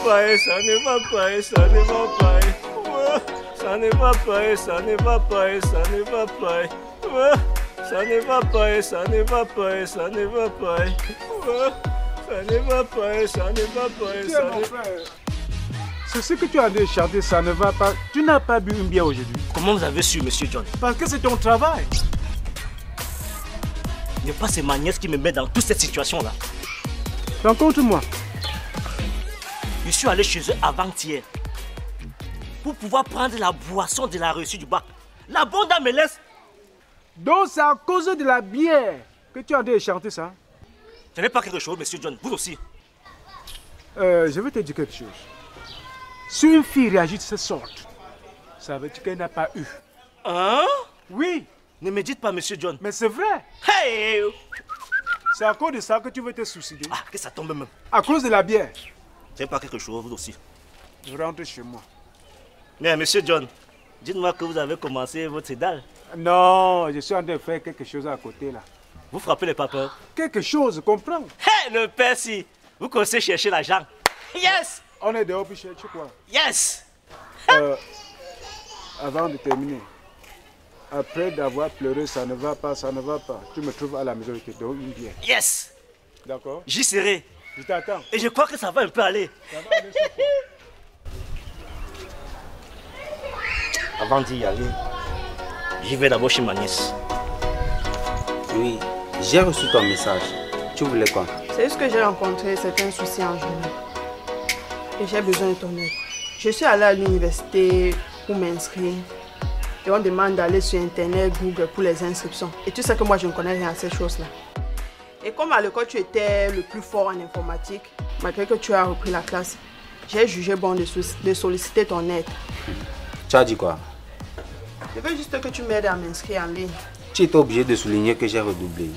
pas, ça ne va pas, ça ne va pas. Ça ne va pas, ça ne va pas, ça ne va pas. Ça ne va pas, ça ne va pas, ça ne va pas. Ça ne va pas, ça ne va pas, ça ne va pas. C'est ce que tu as dit chanter, ça ne va pas. Tu n'as pas bu une bière aujourd'hui. Comment vous avez su, monsieur John? Parce que c'est ton travail. Ce n'est pas c'est ma nièce qui me met dans toute cette situation-là. Rencontre-moi. Je suis allé chez eux avant-hier pour pouvoir prendre la boisson de la reçue du bac. La bonne dame me laisse. Donc c'est à cause de la bière que tu as dit chanter ça. Ce n'est pas quelque chose, monsieur John. Vous aussi. Je vais te dire quelque chose. Si une fille réagit de cette sorte, ça veut dire qu'elle n'a pas eu. Hein? Oui. Ne me dites pas, monsieur John. Mais c'est vrai. Hey! C'est à cause de ça que tu veux te suicider. Ah, que ça tombe même. À cause de la bière. Ce n'est pas quelque chose, vous aussi. Je rentre chez moi. Mais monsieur John, dites-moi que vous avez commencé votre sédale. Non, je suis en train de faire quelque chose à côté là. Vous frappez les papeurs. Quelque chose, comprends? Hey, le père, si. Vous connaissez chercher l'argent. Yes! On est dehors pour chercher quoi? Yes! Avant de terminer, après d'avoir pleuré, ça ne va pas, ça ne va pas. Tu me trouves à la maison, je te donne une bière. Yes! D'accord? J'y serai. Je t'attends. Et je crois que ça va un peu aller. Ça va aller sur toi. Avant d'y aller, j'y vais d'abord chez ma nièce. Oui, j'ai reçu ton message. Tu voulais quoi? C'est juste que j'ai rencontré certains soucis en journée. Et j'ai besoin de ton aide. Je suis allée à l'université pour m'inscrire. Et on demande d'aller sur Internet, Google pour les inscriptions. Et tu sais que moi, je ne connais rien à ces choses-là. Et comme à l'école, tu étais le plus fort en informatique, malgré que tu as repris la classe, j'ai jugé bon de solliciter ton aide. Tu as dit quoi? Je veux juste que tu m'aides à m'inscrire en ligne. Tu étais obligé de souligner que j'ai redoublé.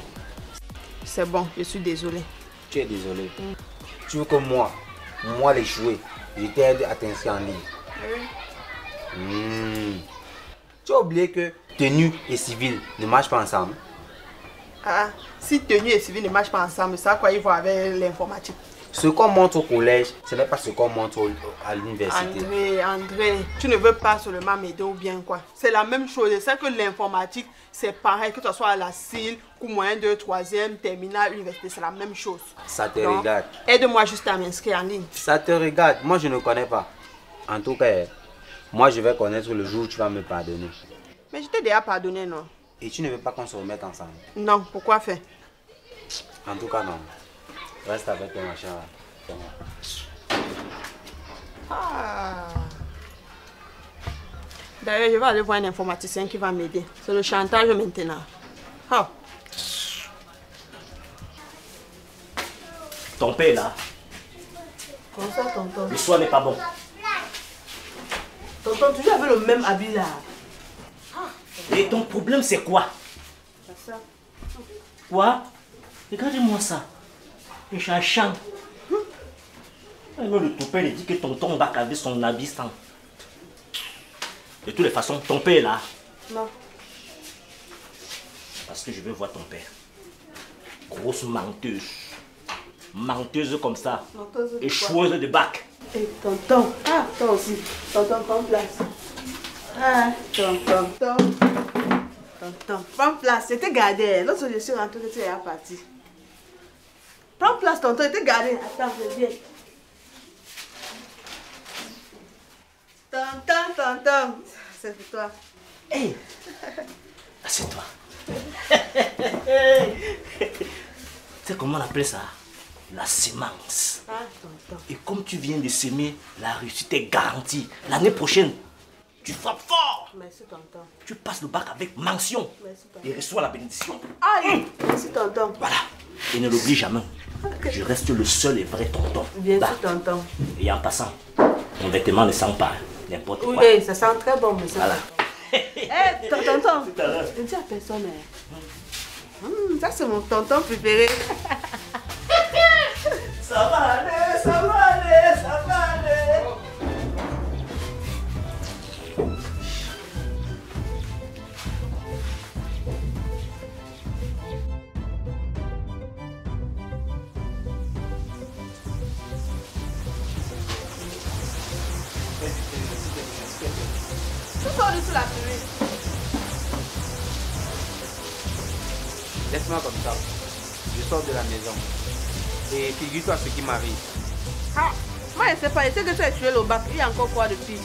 C'est bon, je suis désolée. Tu es désolé. Tu veux que moi l'échouer, je t'aide à t'inscrire en ligne. Oui. Tu as oublié que tenue et civil ne marchent pas ensemble. Ah, si tenue et civil ne marchent pas ensemble, ça quoi ils vont avec l'informatique? Ce qu'on montre au collège, ce n'est pas ce qu'on montre à l'université. André, tu ne veux pas seulement m'aider ou bien quoi? C'est la même chose. C'est que l'informatique, c'est pareil, que ce soit à la CIL, ou moyen 2, 3e, terminale, université, c'est la même chose. Ça te regarde. Aide-moi juste à m'inscrire en ligne. Ça te regarde. Moi, je ne connais pas. En tout cas, moi, je vais connaître le jour où tu vas me pardonner. Mais je t'ai déjà pardonné, non? Et tu ne veux pas qu'on se remette ensemble? Non, pourquoi faire? En tout cas, non. Reste avec ton machin là. Ah. D'ailleurs, je vais aller voir un informaticien qui va m'aider. C'est le chantage maintenant. Oh. Ton père là, Comment ça, tonton? le soir n'est pas bon. Tonton, tu avais le même habit là. Et ton problème c'est quoi? C'est ça. Quoi? Regardez-moi ça. Le chachant. Le ton père dit que tonton va caver son habit sans. De toutes les façons, ton père est là. Non. Parce que je veux voir ton père. Grosse menteuse. Menteuse comme ça. Menteuse de et quoi? choueuse de bac. Et tonton. Ah, toi aussi. Tonton, prends place. Ah, tonton. Tonton, prends place. C'était gardé. Lorsque je suis rentrée, tu es parti. Prends place, tonton. Était gardé. Attends, je viens. Tonton. C'est pour toi. Hé! Assieds-toi. C'est comment on appelle ça? La sémence. Ah, tonton. Et comme tu viens de s'aimer, la réussite est garantie. L'année prochaine, tu frappes fort. Merci, tonton. Tu passes le bac avec mention. Merci, tonton. Et reçois la bénédiction. Aïe! Merci, tonton. Voilà. Et ne l'oublie jamais. Je reste le seul et vrai tonton. Bien Bah. sûr, tonton. Et en passant, ton vêtement ne sent pas n'importe Oui, quoi. ça sent très bon, monsieur. Voilà. Eh, tonton. Tout à l'heure. Je dis à personne. Ça, c'est mon tonton préféré. Ça va aller, ça va aller, ça va aller. Tout sort sous la pluie. Laisse-moi comme ça. Je sors de la maison. Et figure-toi ce qui m'arrive. Ah, moi je sais pas, je sais que tu as tué le bac. Il y a encore quoi de pire?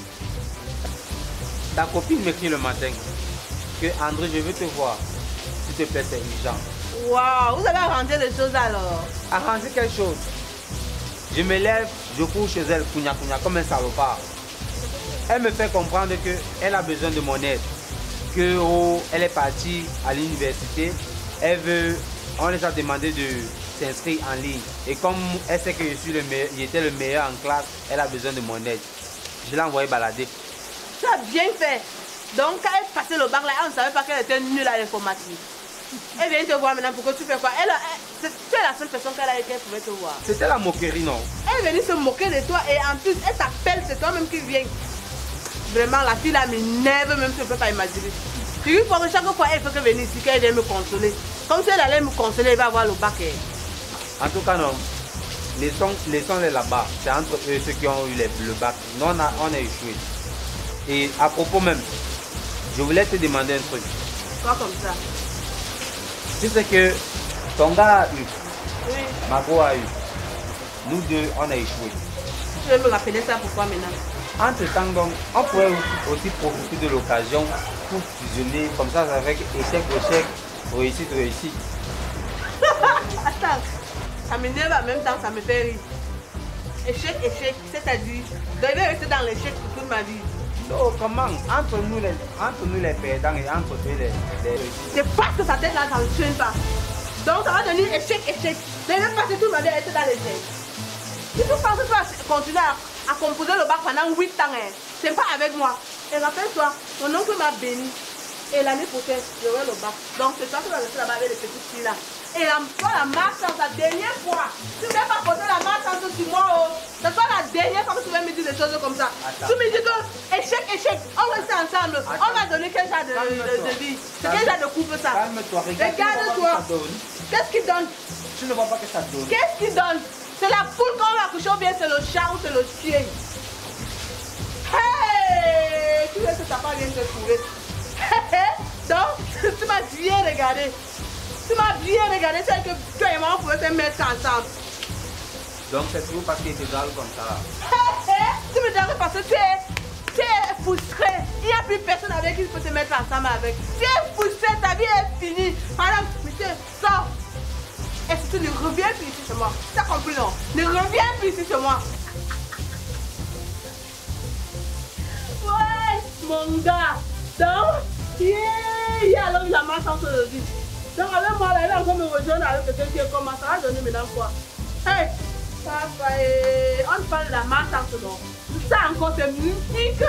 Ta copine m'écrit le matin que André, je veux te voir. S'il te plaît, c'est urgent. Waouh, vous avez arrangé les choses alors. Arranger quelque chose. Je me lève, je cours chez elle, couigna, comme un salopard. Elle me fait comprendre qu'elle a besoin de mon aide. Elle est partie à l'université. On les a demandé de s'inscrire en ligne. Et comme elle sait que j'étais le meilleur en classe, elle a besoin de mon aide. Je l'ai envoyé balader. Tu as bien fait. Donc quand elle passait le bac là, on ne savait pas qu'elle était nulle à l'informatique. Elle vient te voir maintenant pour que tu fais quoi? Tu es la seule personne qu'elle pouvait te voir. C'était la moquerie, non? Elle est venue se moquer de toi et en plus elle t'appelle, c'est toi-même qui viens. Vraiment la fille là m'énerve même si je ne peux pas imaginer. Tu lui vois que chaque fois elle fait que venir ici, qu'elle vient me consoler. Comme si elle allait me consoler, elle va avoir le bac. En tout cas non, laissons-les là-bas. C'est entre eux ceux qui ont eu le bac. Nous on a échoué. Et à propos même, je voulais te demander un truc. Quoi comme ça? Tu sais que ton gars a eu, Oui. Margot a eu. Nous deux, on a échoué. Tu veux me rappeler ça pourquoi maintenant? Entre temps donc, on pourrait aussi profiter de l'occasion pour fusionner comme ça avec échec, réussite. Attends, ça m'énerve en même temps, ça me fait rire. Échec, c'est-à-dire, je vais rester dans l'échec pour toute ma vie. Non, comment? Entre nous les perdants et entre eux les réussites. C'est parce que sa tête là, ça ne tient pas. Donc ça va devenir échec. Je vais passer toute ma vie à être dans l'échec. Si tu penses que tu vas continuer à composer le bac pendant 8 ans, c'est pas avec moi. Et rappelle-toi, mon oncle m'a béni. Et l'année prochaine, j'aurai le bac. Donc c'est toi qui vas rester là-bas avec les petites filles là. Et toi la marche la dernière fois. Tu ne vas pas porter la marche sur moi. C'est toi la dernière fois que tu vas me dire des choses comme ça. Attends. Tu me dis que échec, on reste ensemble. Attends. On va donner quel genre de vie. C'est quel genre de couple ça? Calme-toi, regarde-toi. Qu'est-ce qu'il donne? Tu ne vois pas que ça donne. Qu'est-ce qu'il donne? C'est la poule qu'on va coucher ou bien c'est le chat ou c'est le chien? Hey! Tu veux que ta part vient te trouver. Donc, tu m'as bien regardé. Tu m'as bien regardé, c'est que toi et moi on pouvait se mettre ensemble. Donc c'est toujours parce qu'il te drague comme ça. Tu me dragues parce que tu es frustré. Il n'y a plus personne avec qui tu peux te mettre ensemble avec. Tu es frustré, ta vie est finie. Par exemple, monsieur, sors. Et si tu ne reviens plus ici chez moi, tu as compris non? Ne reviens plus ici chez moi. Ouais, mon gars. Donc, alors il a ma chance de vie. Donc avec moi, là, il va encore me rejoindre avec quelqu'un qui est comme ça. Va donner maintenant quoi? Hey, papa, on parle de la main, non? Ça encore, c'est musique.